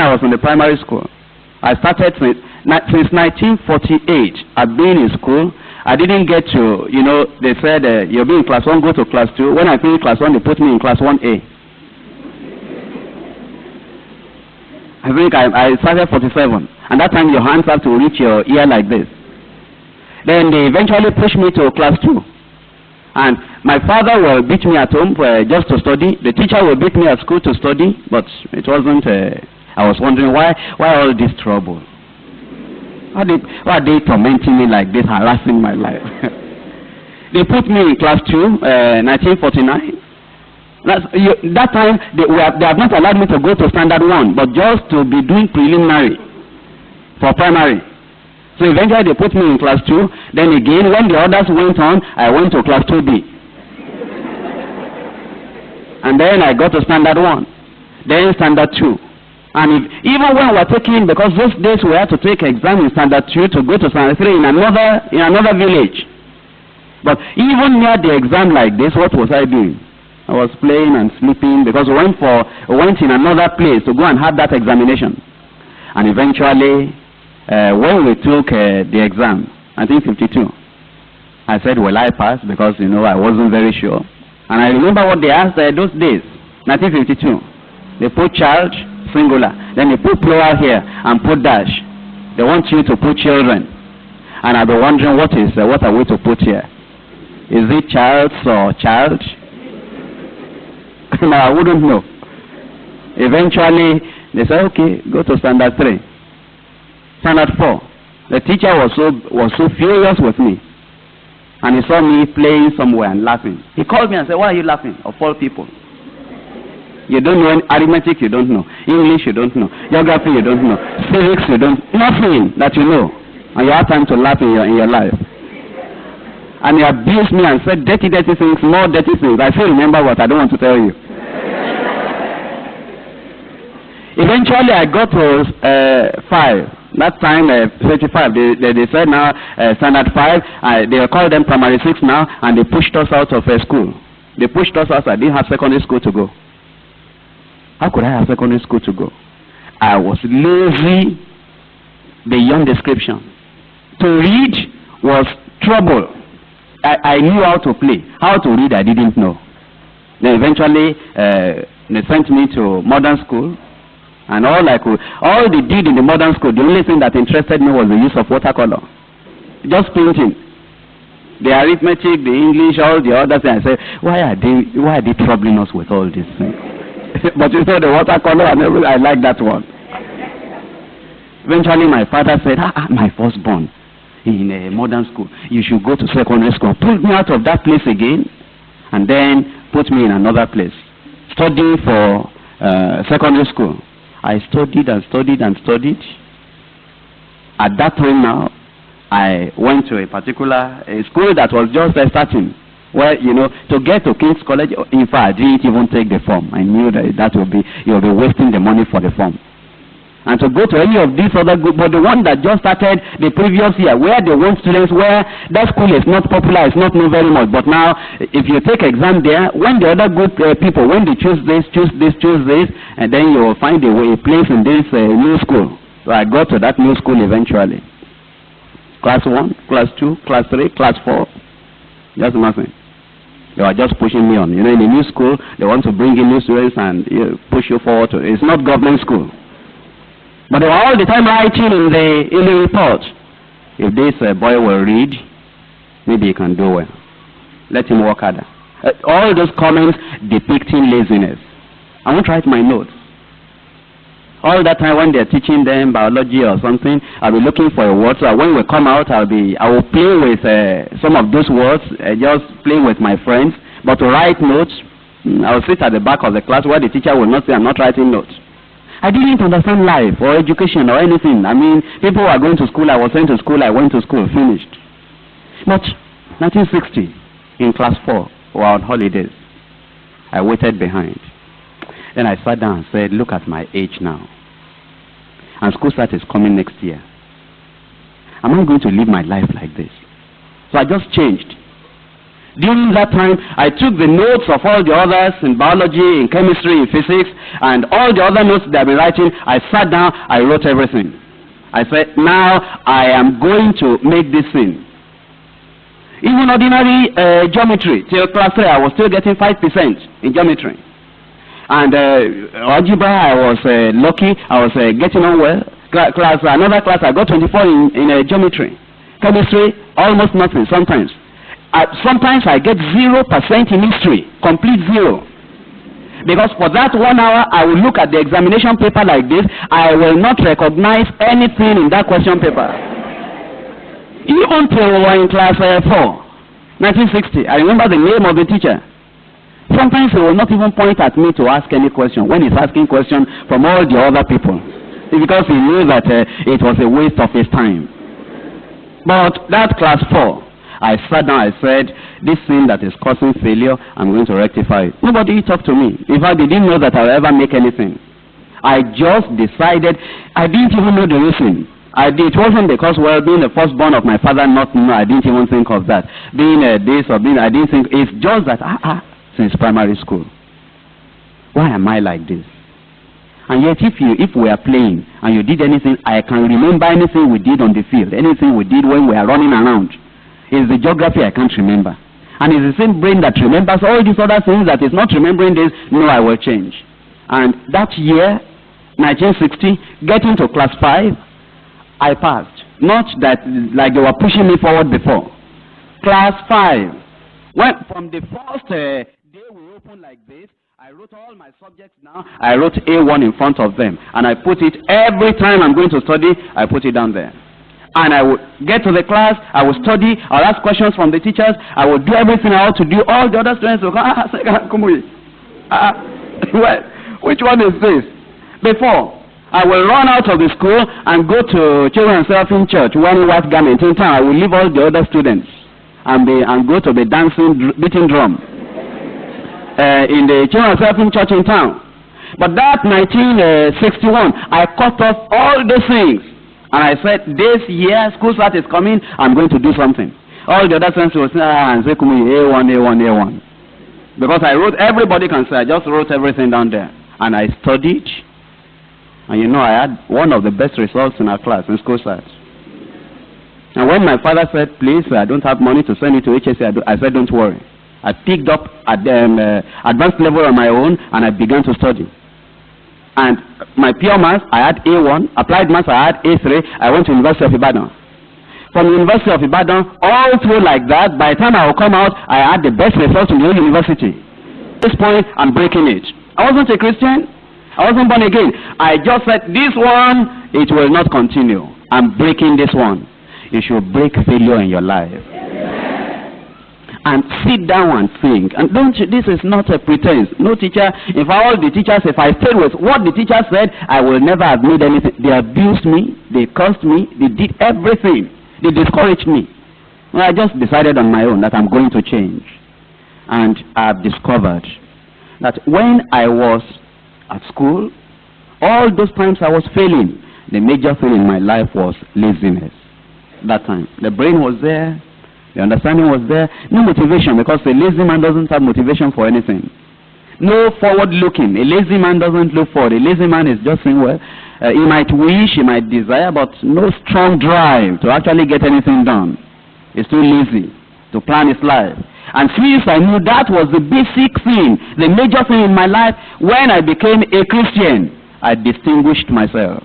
I was in the primary school. I started since 1948. I've been in school. I didn't get to, they said, you'll be in class 1, go to class 2. When I finished class 1, they put me in class 1A. I think I started 47. And that time your hands have to reach your ear like this. Then they eventually pushed me to class 2. And my father will beat me at home just to study. The teacher will beat me at school to study. But it wasn't, I was wondering why all this trouble? Why are they tormenting me like this, harassing my life? They put me in class 2, 1949. That time, they have not allowed me to go to standard 1, but just to be doing preliminary for primary. So eventually they put me in class 2. Then again, when the others went on, I went to class 2B. And then I got to standard 1. Then standard 2. And even when we were taking, because those days we had to take exam in standard 2 to go to standard 3 in another village. But even near the exam like this, what was I doing? I was playing and sleeping because we went in another place to go and have that examination. And eventually, when we took the exam, 1952, I said, will I pass? Because, I wasn't very sure. And I remember what they asked those days, 1952. They put child, singular. Then they put plural here and put dash. They want you to put children. And I've been wondering what are we to put here? Is it childs or child? No, I wouldn't know. Eventually, they said, okay, go to standard 3. Standard 4. The teacher was so furious with me. And he saw me playing somewhere and laughing. He called me and said, why are you laughing? Of all people. You don't know arithmetic, you don't know. English, you don't know. Geography, you don't know. Civics, you don't know. Nothing that you know. And you have time to laugh in your life. And he abused me and said dirty things, more dirty things. I still remember what I don't want to tell you. Eventually, I got to 5. That time, 35. They said now, standard 5. They call them primary 6 now, and they pushed us out of school. They pushed us out. I didn't have secondary school to go. How could I have secondary school to go? I was lazy beyond description. To read was trouble. I knew how to play. How to read, I didn't know. Then eventually, they sent me to modern school. And all they did in the modern school, the only thing that interested me was the use of watercolor. Just painting. The arithmetic, the English, all the other things. I said, why are they troubling us with all these things? But the watercolor, I like that one. Eventually, my father said, my firstborn in a modern school, you should go to secondary school. Pull me out of that place again, and then put me in another place. Studying for secondary school. I studied and studied and studied. At that time now, I went to a particular school that was just starting. Well, to get to King's College, in fact, I didn't even take the form. I knew that you'll be wasting the money for the form. And to go to any of these other groups, but the one that just started the previous year, where they want students, where that school is not popular, it's not known very much. But now, if you take exam there, when the other good people, when they choose this, and then you will find a place in this new school. So I got to that new school eventually. Class 1, class 2, class 3, class 4. Just nothing. They were just pushing me on. In the new school, they want to bring in new students and push you forward. It's not government school. But they were all the time writing in the report. If this boy will read, maybe he can do well. Let him work harder. All those comments depicting laziness. I won't write my notes. All that time when they're teaching them biology or something, I'll be looking for a word. So when we come out, I will play with some of those words, just play with my friends. But to write notes, I'll sit at the back of the class where the teacher will not say I'm not writing notes. I didn't understand life or education or anything. I mean, people were going to school, I was sent to school, I went to school, finished. But 1960, in class 4, we were on holidays. I waited behind. Then I sat down and said, look at my age now. And school start is coming next year. Am I going to live my life like this? So I just changed. During that time, I took the notes of all the others in biology, in chemistry, in physics, and all the other notes that I've been writing. I sat down, I wrote everything. I said, now I am going to make this thing. Even ordinary geometry, till class 3, I was still getting 5% in geometry. And algebra, I was lucky, I was getting on well. Another class, I got 24 in geometry. Chemistry, almost nothing sometimes. Sometimes I get 0% in history, complete zero. Because for that 1 hour, I will look at the examination paper like this. I will not recognize anything in that question paper. Even till we were in class 4, 1960, I remember the name of the teacher. Sometimes he will not even point at me to ask any question when he's asking questions from all the other people. Because he knew that it was a waste of his time. But that class 4, I sat down, I said, this thing that is causing failure, I'm going to rectify it. Nobody talked to me. In fact, they didn't know that I'll ever make anything. I just decided, I didn't even know the reason. It wasn't because, well, being the firstborn of my father, I didn't even think of that. Being this or being, I didn't think, it's just that, since primary school. Why am I like this? And yet if we are playing and you did anything, I can remember anything we did on the field, anything we did when we are running around. It's the geography I can't remember. And it's the same brain that remembers all these other things that is not remembering this. No, I will change. And that year, 1960, getting to class 5, I passed. Not that like they were pushing me forward before. Class 5. When from the first day we opened like this, I wrote all my subjects now. I wrote A1 in front of them. And I put it, every time I'm going to study, I put it down there. And I would get to the class, I would study, I'll ask questions from the teachers, I would do everything I ought to do. All the other students will go, Kumuyi. Well, which one is this? Before, I will run out of the school and go to Children's Seraphim Church, wearing white garment in town. I will leave all the other students and go to the dancing, beating drum in the Children's Seraphim Church in town. But that 1961, I cut off all those things. And I said, this year, school start is coming, I'm going to do something. All the other students will say, and say, Kumuyi, A1, A1, A1. Because I wrote, everybody can say, I just wrote everything down there. And I studied. And you know, I had one of the best results in our class in school start. And when my father said, please, I don't have money to send you to HSC, I said, don't worry. I picked up at the advanced level on my own, and I began to study. And my pure maths, I had A1. Applied maths, I had A3. I went to University of Ibadan. From the University of Ibadan, all through like that, by the time I will come out, I had the best results in the whole university. At this point, I'm breaking it. I wasn't a Christian. I wasn't born again. I just said, this one, it will not continue. I'm breaking this one. You should break failure in your life. And sit down and think. And this is not a pretense. No teacher, if all the teachers, if I fail with what the teacher said, I will never have made anything. They abused me, they cursed me, they did everything. They discouraged me. Well, I just decided on my own that I'm going to change. And I've discovered that when I was at school, all those times I was failing, the major thing in my life was laziness. That time. The brain was there. The understanding was there. No motivation, because a lazy man doesn't have motivation for anything. No forward looking. A lazy man doesn't look forward. A lazy man is just saying, well, he might wish, he might desire, but no strong drive to actually get anything done. He's too lazy to plan his life. And since I knew that was the basic thing, the major thing in my life, when I became a Christian, I distinguished myself.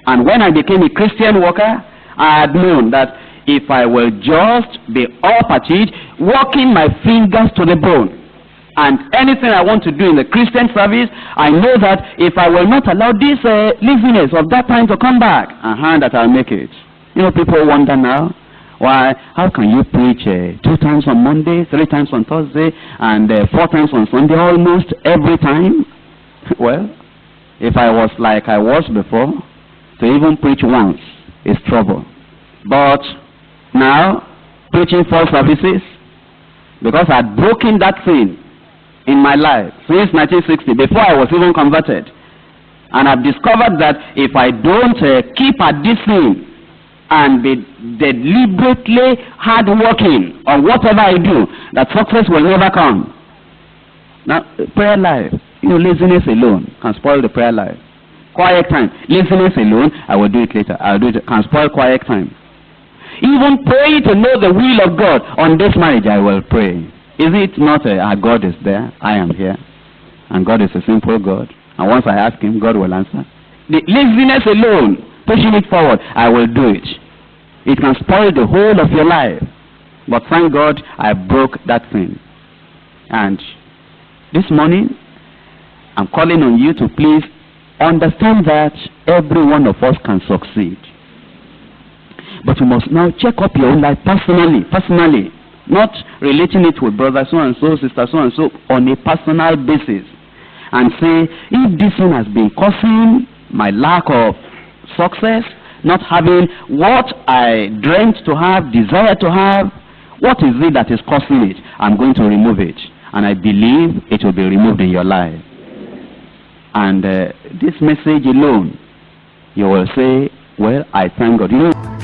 And when I became a Christian worker, I had known that if I will just be up at it, working my fingers to the bone, and anything I want to do in the Christian service, I know that if I will not allow this laziness of that time to come back, that I'll make it. You know, people wonder now, why, how can you preach 2 times on Monday, 3 times on Thursday, and 4 times on Sunday almost every time? Well, if I was like I was before, to even preach once is trouble. But now, preaching 4 services, because I had broken that thing in my life since 1960, before I was even converted. And I've discovered that if I don't keep at this thing and be deliberately hard working on whatever I do, that success will never come. Now, prayer life, laziness alone can spoil the prayer life. Quiet time, laziness alone, I will do it later. I'll do it, can spoil quiet time. Even pray to know the will of God on this marriage, I will pray. Is it not God is there, I am here, and God is a simple God, and once I ask him, God will answer. The laziness alone, pushing it forward, I will do it. It can spoil the whole of your life. But thank God I broke that thing. And this morning, I'm calling on you to please understand that every one of us can succeed. But you must now check up your own life personally, not relating it with brother so and so, sister so and so, on a personal basis, and say, if this thing has been causing my lack of success, not having what I dreamt to have, desire to have, what is it that is causing it? I'm going to remove it, and I believe it will be removed in your life. And this message alone, you will say, well, I thank God.